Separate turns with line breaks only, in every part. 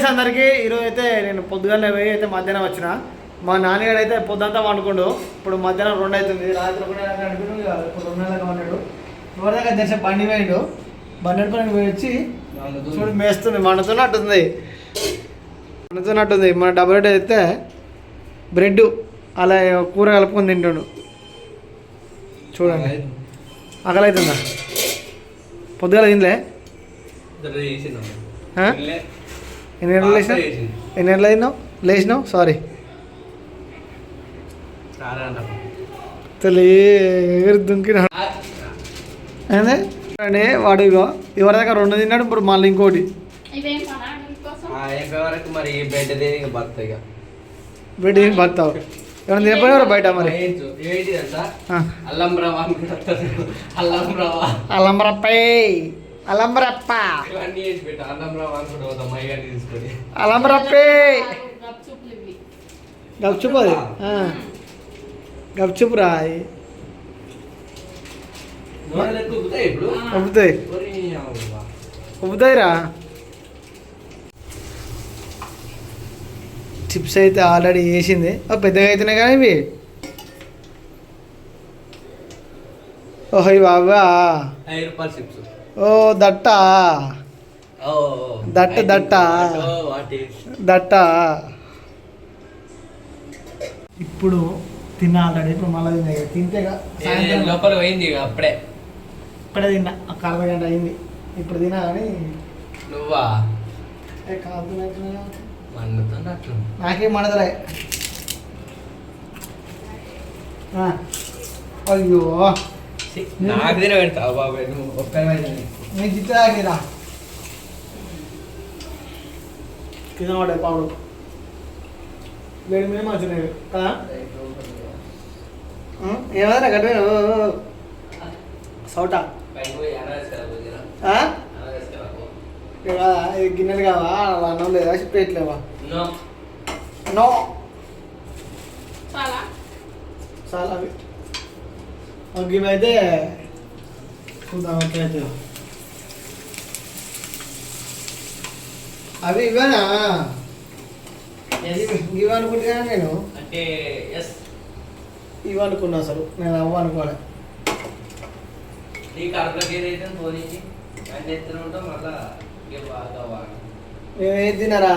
Guys అందరికీ ఈరోజు అయితే నేను పొద్దుగానే పోయి అయితే మధ్యాహ్నం వచ్చిన. మా నాన్నగారు అయితే పొద్దుంతా వండుకుండు. ఇప్పుడు మధ్యాహ్నం 2 అవుతుంది. రాత్రి కూడా అనుకున్నాడు, ఇప్పుడు 2 ఉన్నాడు. ఎవరి దగ్గర తెలిసే బండి పోయిండు. బండి పని పోయి వచ్చి చూడు మేస్తుంది, మండుతున్నట్టుంది. మన డబుల్ రోటీ అయితే బ్రెడ్ అలా కూర కలుపుకొని తింటాడు. చూడండి ఆకలి అవుతుందా? పొద్దుగాల తినలే? ఎన్ని గంటలు తిన్నావు? లేచినావు? సారీ దుంకినా అండి. వాడు ఇగో ఎవరి దగ్గర 2 తిన్నాడు, ఇప్పుడు మళ్ళీ ఇంకోటి. బెడ్ ఏం బతావు? ఏమన్నా తినపోయినారు బయట? మరి అల్లంరప్ప అల్లంరప్పే గప్చుప్. అది గప్చుప్ రా. ఉబ్బుతాయి ఉబ్బుతాయిరా. చిప్స్ అయితే ఆల్రెడీ వేసింది. పెద్దగా అవుతున్నాయి కానీ ఇవి. ఓహో బాబా. ఓ దట్ట దట్ట దట్ట దట్ట. ఇప్పుడు తిన్నా ఆల్రెడీ. ఇప్పుడు మళ్ళీ తింటేగా
లోపల పోయింది అప్పుడే.
ఇప్పుడే తిన్నా, ఒక 40 గంట అయింది. ఇప్పుడు తిన్నా కానీ
నువ్వా
కాదు
మండుతున్నట్లు.
నాకేం మండదలే. అయ్యో
నాకు తిన పెడతావు బాబాయ్. నువ్వు ఒక్కరి
నేను చిత్త తాగిరా కింద పడే పావుడు వేడి మీద మంచిగా కదా. ఏమన్నా గట్ట సౌటా గిన్నెలు కావా? అన్నం లేదా? ప్లేట్లేవా? నో చాలా అవి ఇవైతే చూద్దాం ఎట్లయితే. అవి ఇవేనా? ఇవి అనుకుంటున్నా నేను.
అంటే
ఇవి అనుకున్నా. అసలు నేను అవ్వ అనుకోలే.
నీకు అర్థం ఏదైతే పోనీకి అని ఎత్తున ఉంటాం. మళ్ళా
మేము ఏది తినరా?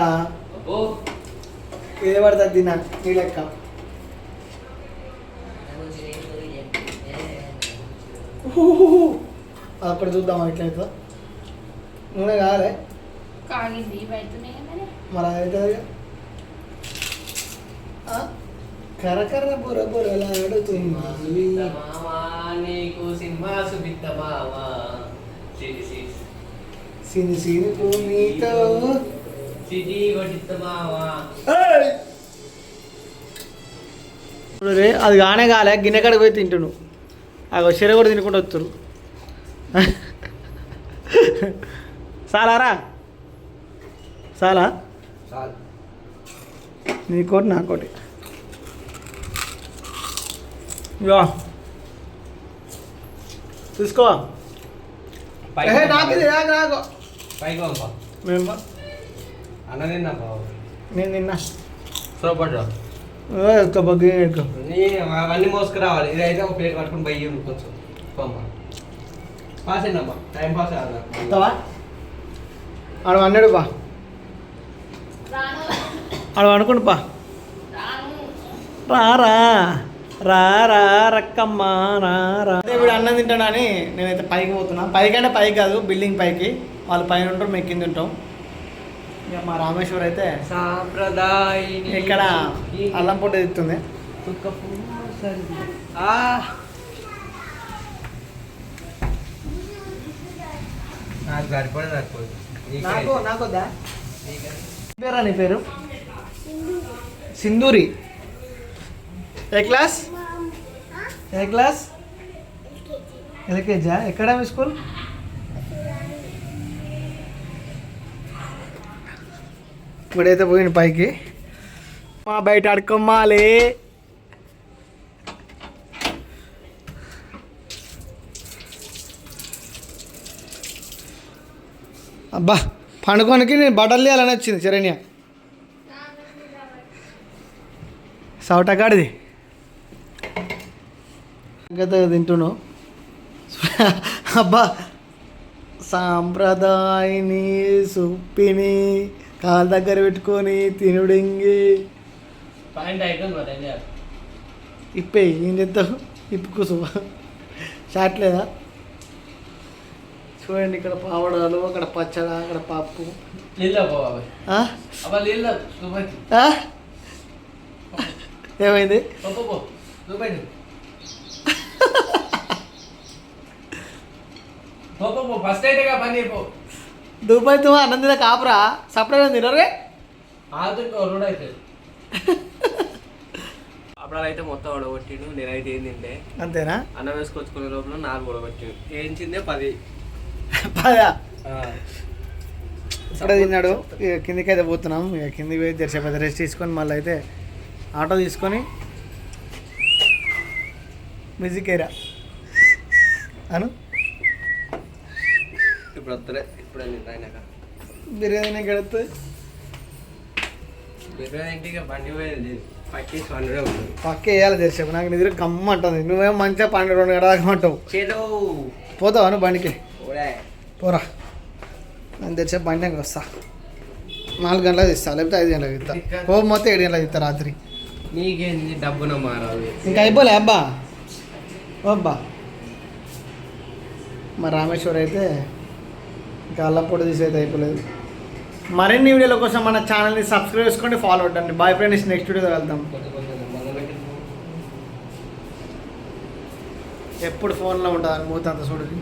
ఏది పడుతుంది తిన్నా నీ లెక్క. అప్పుడు చూద్దాం ఎట్లయితే. నూనె కావాలి మరి అవుతుంది. కరకర బుర్ర బుర్రలాడుతుంది. సిని సినుకు నీతో అది కానే కాలే. గిన్నె కాడికి పోయి తింటును. అవి చెర కూడా తినుకుంటూ వస్తారు. చాలారా? చాలా నీకోటి నాకోటి. ఇవా తీసుకో. నాకు నాకు
అన్న తిన్నా బాబు.
నేను తిన్నా.
సూపర్. అవన్నీ మోసుకురావాలి. ఇదైతే ఒక ప్లేట్ పట్టుకుని బయ్యి కొంచెం పాస్ అయినమ్మా. టైం పాస్
అవుతావా? ఆడు అన్నాడు బా. ఆడు అనుకోండి బా. రారా రారా రక్కమ్మ రారా. అదే వీడు అన్నం తింటాడని నేనైతే పైకి పోతున్నా. పైకి అంటే పైకి కాదు, బిల్డింగ్ పైకి. వాళ్ళు పైన ఉంటారు, మేము కింద ఉంటాం. ఇక మా రామేశ్వర్ అయితే
సాంప్రదాయ
ఇక్కడ అల్లం పొట్టు ఎత్తుంది.
నాకు సరిపడే సరిపోదు.
నాకొద్దా? పేరా నీ పేరు? సింధూరి. ఏ క్లాస్? ఏ క్లాస్? ఎల్కేజా? ఎక్కడ మీ స్కూల్? ఇప్పుడైతే పోయింది పైకి. మా బయట అడుకోమ్మాలి. అబ్బా పండుకోనికి నేను బట్టలు తీయాలని వచ్చింది శరణ్య సౌటకాడిది గత తింటున్నావు అబ్బా సాంప్రదాయని సుప్పిని కాళ్ళ దగ్గర పెట్టుకొని తినుడింగి
పాయింట్ అయిపోయింది మరి ఏం చేయాలి?
ఇప్పేయి ఏం చేస్తావు ఇప్పు కూసు షాట్ లేదా చూడండి ఇక్కడ పావడాలు అక్కడ పచ్చడ అక్కడ పప్పు
నీళ్ళు అబ్బా బాబాయ్
ఆ?
అబ్బా నీళ్ళు దుబాయ్కి
ఆ? ఏమైంది
పో దుబాయ్ పో ఫస్ట్ అయితేగా పని పో
దుబాయ్ తో అన్నందిన కాపురా సపరేట్ తినరే
ఆదుకో రోడ్ అయితే అప్పుడు అయితే మొత్తం ఓడగొట్టిండు నేనైతే ఏం తింటే
అంతేనా
అన్నం వేసుకొచ్చుకునే లోపల 4 ఓడగొట్టిండు ఏంచిందే 10
పదా ఇప్పుడే తిన్నాడు ఇక కిందికి అయితే పోతున్నాం ఇక కిందికి పోయి జరిసేపు రెస్ట్ తీసుకొని మళ్ళీ అయితే ఆటో తీసుకొని మ్యూజిక్ ఏరా అను
ఇప్పుడు వస్తలే ఇప్పుడే అయినాక
బిర్యానీ గడుతుంది
బిర్యానీ ఇంటికి బండి పోయేది పక్కి 100 ఉంటుంది
పక్క వేయాలి జరిసేపు నాకు నిద్ర గమ్మ అంటుంది నువ్వేమో మంచిగా 12 గంటలకు అంటావు
చేలో
పోతావా నువ్వు బండికి
ఓడే
పోరా నేను తెచ్చే బండి వస్తా 4 గంటలకు ఇస్తా లేకపోతే 5 గంటలకు ఇస్తా ఓ మొత్తం 7 గంటలకు ఇస్తా రాత్రి
నీకేంది డబ్బున మారాలి
ఇంకా అయిపోలే అబ్బా ఓ అబ్బా మా రామేశ్వర్ అయితే ఇంకా అల్లం పొడి తీసి అయితే అయిపోలేదు మరిన్ని వీడియోల కోసం మన ఛానల్ని సబ్స్క్రైబ్ చేసుకోండి ఫాలో అవ్వండి బాయ్ ఫ్రెండ్స్ నెక్స్ట్ వీడియోలో వెళ్తాం ఎప్పుడు ఫోన్లో ఉంటుంది మూత అంత చూడండి